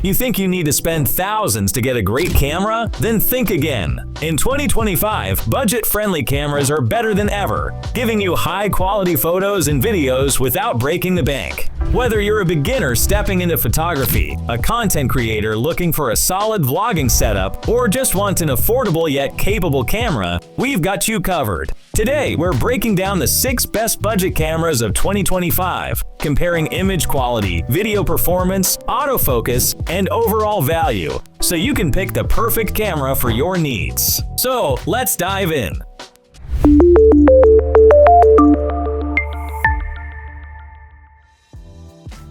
You think you need to spend thousands to get a great camera? Then think again. In 2025, budget-friendly cameras are better than ever, giving you high-quality photos and videos without breaking the bank. Whether you're a beginner stepping into photography, a content creator looking for a solid vlogging setup, or just want an affordable yet capable camera, we've got you covered. Today, we're breaking down the 6 best budget cameras of 2025, comparing image quality, video performance, autofocus, and overall value, so you can pick the perfect camera for your needs. So, let's dive in.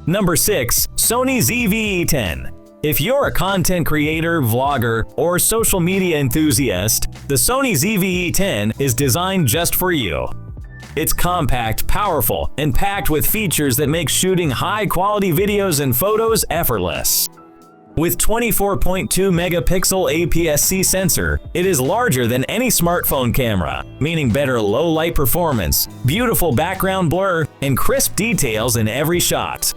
Number 6. Sony ZV-E10. If you're a content creator, vlogger, or social media enthusiast, the Sony ZV-E10 is designed just for you. It's compact, powerful, and packed with features that make shooting high-quality videos and photos effortless. With 24.2 megapixel APS-C sensor, it is larger than any smartphone camera, meaning better low-light performance, beautiful background blur, and crisp details in every shot.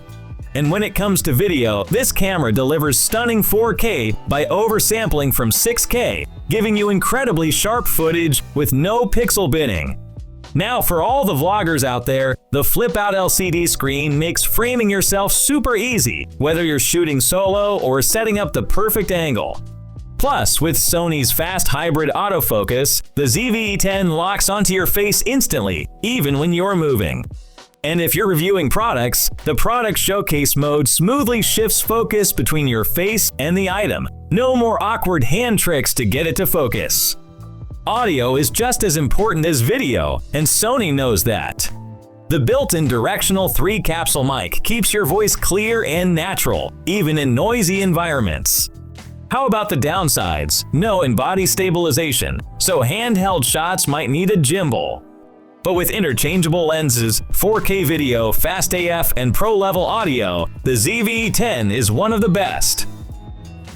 And when it comes to video, this camera delivers stunning 4K by oversampling from 6K, giving you incredibly sharp footage with no pixel binning. Now, for all the vloggers out there, the flip-out LCD screen makes framing yourself super easy, whether you're shooting solo or setting up the perfect angle. Plus, with Sony's fast hybrid autofocus, the ZV-E10 locks onto your face instantly, even when you're moving. And if you're reviewing products, the product showcase mode smoothly shifts focus between your face and the item. No more awkward hand tricks to get it to focus. Audio is just as important as video, and Sony knows that. The built-in directional 3-capsule mic keeps your voice clear and natural, even in noisy environments. How about the downsides? No in-body stabilization, so handheld shots might need a gimbal. But with interchangeable lenses, 4K video, fast AF, and pro-level audio, the ZV-E10 is one of the best.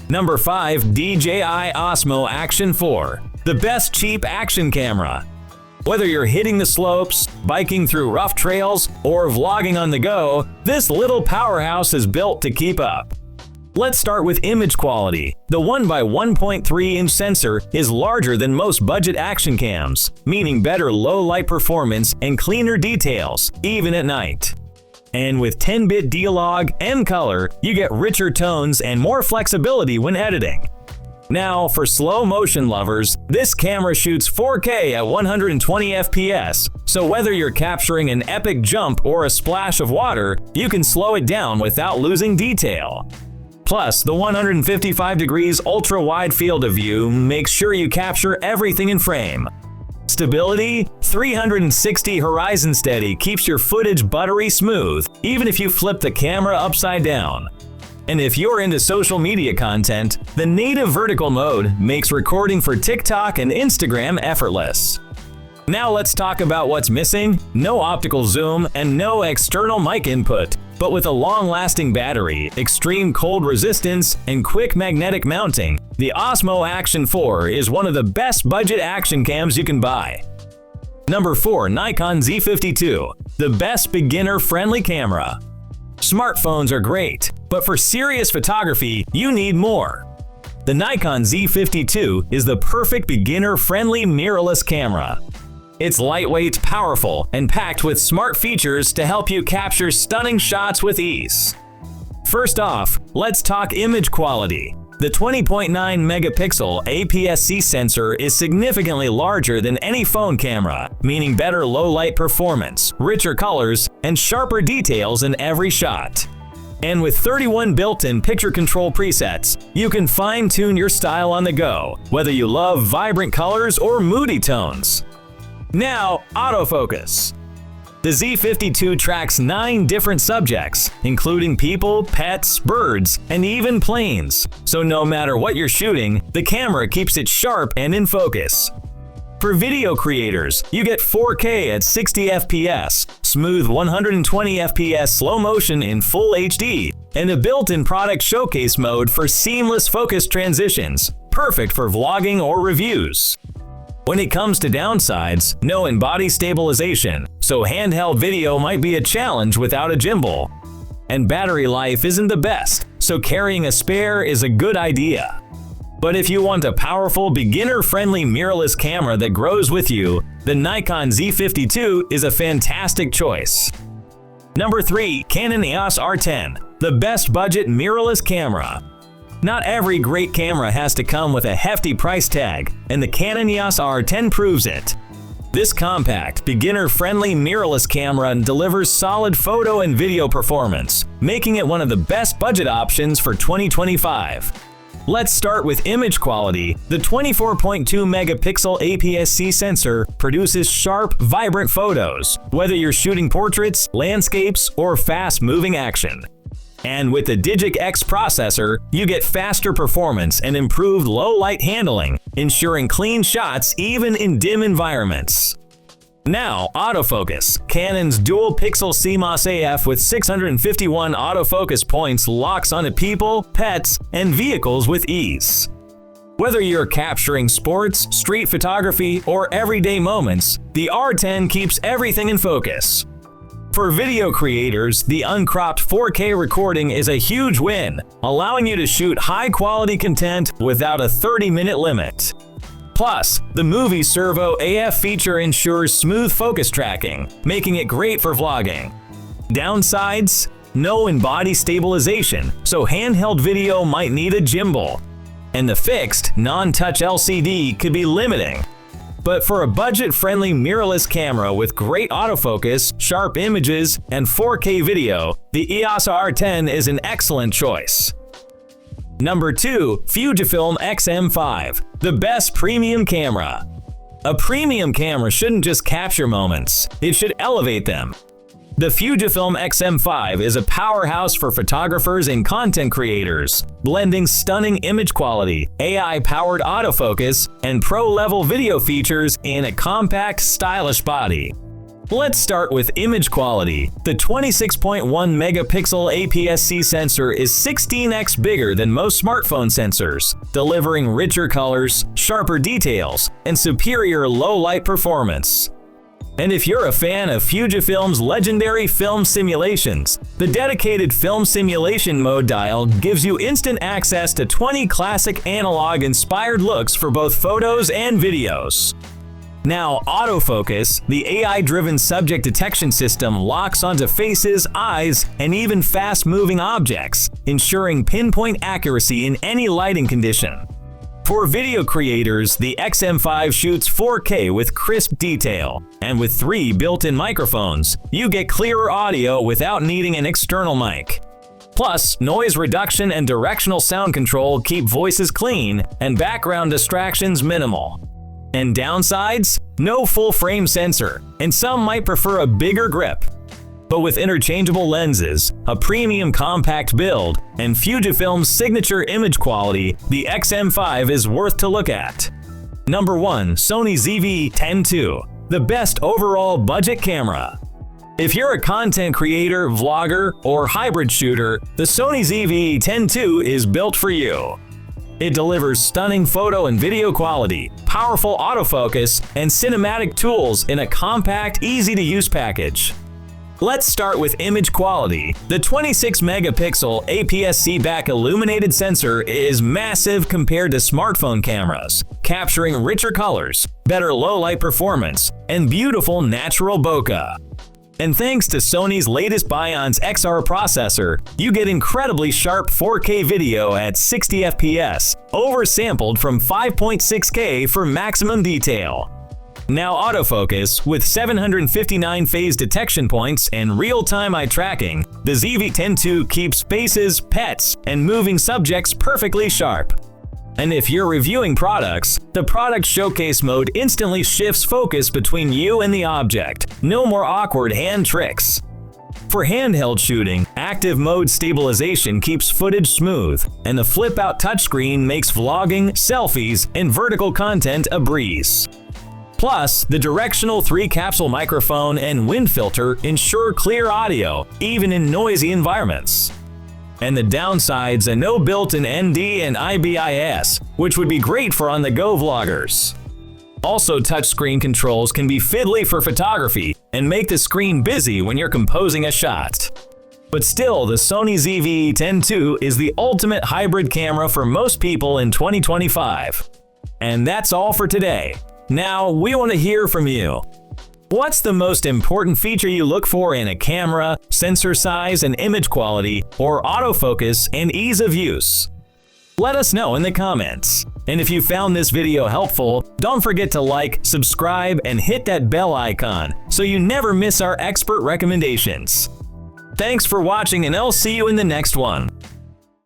Number 5. DJI Osmo Action 4. The best cheap action camera. Whether you're hitting the slopes, biking through rough trails, or vlogging on the go, this little powerhouse is built to keep up. Let's start with image quality. The 1x1.3-inch sensor is larger than most budget action cams, meaning better low-light performance and cleaner details, even at night. And with 10-bit D-Log and color, you get richer tones and more flexibility when editing. Now, for slow motion lovers, this camera shoots 4K at 120 FPS, so whether you're capturing an epic jump or a splash of water, you can slow it down without losing detail. Plus, the 155 degrees ultra-wide field of view makes sure you capture everything in frame. Stability: 360 horizon steady keeps your footage buttery smooth, even if you flip the camera upside down. And if you're into social media content, the native vertical mode makes recording for TikTok and Instagram effortless. Now let's talk about what's missing: no optical zoom and no external mic input. But with a long-lasting battery, extreme cold resistance, and quick magnetic mounting, the Osmo Action 4 is one of the best budget action cams you can buy. Number 4. Nikon Z50 II. The best beginner-friendly camera. Smartphones are great, but for serious photography, you need more. The Nikon Z50 II is the perfect beginner-friendly mirrorless camera. It's lightweight, powerful, and packed with smart features to help you capture stunning shots with ease. First off, let's talk image quality. The 20.9 megapixel APS-C sensor is significantly larger than any phone camera, meaning better low-light performance, richer colors, and sharper details in every shot. And with 31 built-in picture control presets, you can fine-tune your style on the go, whether you love vibrant colors or moody tones. Now, autofocus. The Z50 II tracks 9 different subjects, including people, pets, birds, and even planes. So no matter what you're shooting, the camera keeps it sharp and in focus. For video creators, you get 4K at 60 FPS, smooth 120 FPS slow motion in full HD, and a built-in product showcase mode for seamless focus transitions, perfect for vlogging or reviews. When it comes to downsides, no in-body stabilization, so handheld video might be a challenge without a gimbal. And battery life isn't the best, so carrying a spare is a good idea. But if you want a powerful, beginner-friendly mirrorless camera that grows with you, the Nikon Z50 II is a fantastic choice. Number 3. Canon EOS R10, the best budget mirrorless camera. Not every great camera has to come with a hefty price tag, and the Canon EOS R10 proves it. This compact, beginner-friendly mirrorless camera delivers solid photo and video performance, making it one of the best budget options for 2025. Let's start with image quality. The 24.2 megapixel APS-C sensor produces sharp, vibrant photos, whether you're shooting portraits, landscapes, or fast-moving action. And with the DJI X processor, you get faster performance and improved low-light handling, ensuring clean shots even in dim environments. Now, autofocus. Canon's dual-pixel CMOS AF with 651 autofocus points locks onto people, pets, and vehicles with ease. Whether you're capturing sports, street photography, or everyday moments, the R10 keeps everything in focus. For video creators, the uncropped 4K recording is a huge win, allowing you to shoot high-quality content without a 30-minute limit. Plus, the Movie Servo AF feature ensures smooth focus tracking, making it great for vlogging. Downsides? No in-body stabilization, so handheld video might need a gimbal. And the fixed, non-touch LCD could be limiting. But for a budget-friendly mirrorless camera with great autofocus, sharp images, and 4K video, the EOS R10 is an excellent choice. Number 2. Fujifilm X-M5, the best premium camera. A premium camera shouldn't just capture moments, it should elevate them. The Fujifilm X-M5 is a powerhouse for photographers and content creators, blending stunning image quality, AI-powered autofocus, and pro-level video features in a compact, stylish body. Let's start with image quality. The 26.1 megapixel APS-C sensor is 16x bigger than most smartphone sensors, delivering richer colors, sharper details, and superior low-light performance. And if you're a fan of Fujifilm's legendary film simulations, the dedicated film simulation mode dial gives you instant access to 20 classic analog-inspired looks for both photos and videos. Now, autofocus, the AI-driven subject detection system, locks onto faces, eyes, and even fast-moving objects, ensuring pinpoint accuracy in any lighting condition. For video creators, the X-M5 shoots 4K with crisp detail, and with 3 built-in microphones, you get clearer audio without needing an external mic. Plus, noise reduction and directional sound control keep voices clean and background distractions minimal. And downsides? No full-frame sensor, and some might prefer a bigger grip. But with interchangeable lenses, a premium compact build, and Fujifilm's signature image quality, the X-M5 is worth to look at. Number 1. Sony ZV-E10 II, the best overall budget camera. If you're a content creator, vlogger, or hybrid shooter, the Sony ZV-E10 II is built for you. It delivers stunning photo and video quality, powerful autofocus, and cinematic tools in a compact, easy-to-use package. Let's start with image quality. The 26 megapixel APS-C back illuminated sensor is massive compared to smartphone cameras, capturing richer colors, better low-light performance, and beautiful natural bokeh. And thanks to Sony's latest Bion's XR processor, you get incredibly sharp 4K video at 60 FPS, oversampled from 5.6K for maximum detail. Now autofocus, with 759 phase detection points and real-time eye tracking, the ZV-10 II keeps faces, pets, and moving subjects perfectly sharp. And if you're reviewing products, the product showcase mode instantly shifts focus between you and the object. No more awkward hand tricks. For handheld shooting, active mode stabilization keeps footage smooth, and the flip-out touchscreen makes vlogging, selfies, and vertical content a breeze. Plus, the directional 3-capsule microphone and wind filter ensure clear audio, even in noisy environments. And the downsides are no built-in ND and IBIS, which would be great for on-the-go vloggers. Also, touchscreen controls can be fiddly for photography and make the screen busy when you're composing a shot. But still, the Sony ZV-E10 II is the ultimate hybrid camera for most people in 2025. And that's all for today. Now, we want to hear from you. What's the most important feature you look for in a camera, sensor size and image quality, or autofocus and ease of use? Let us know in the comments. And if you found this video helpful, don't forget to like, subscribe, and hit that bell icon so you never miss our expert recommendations. Thanks for watching, and I'll see you in the next one.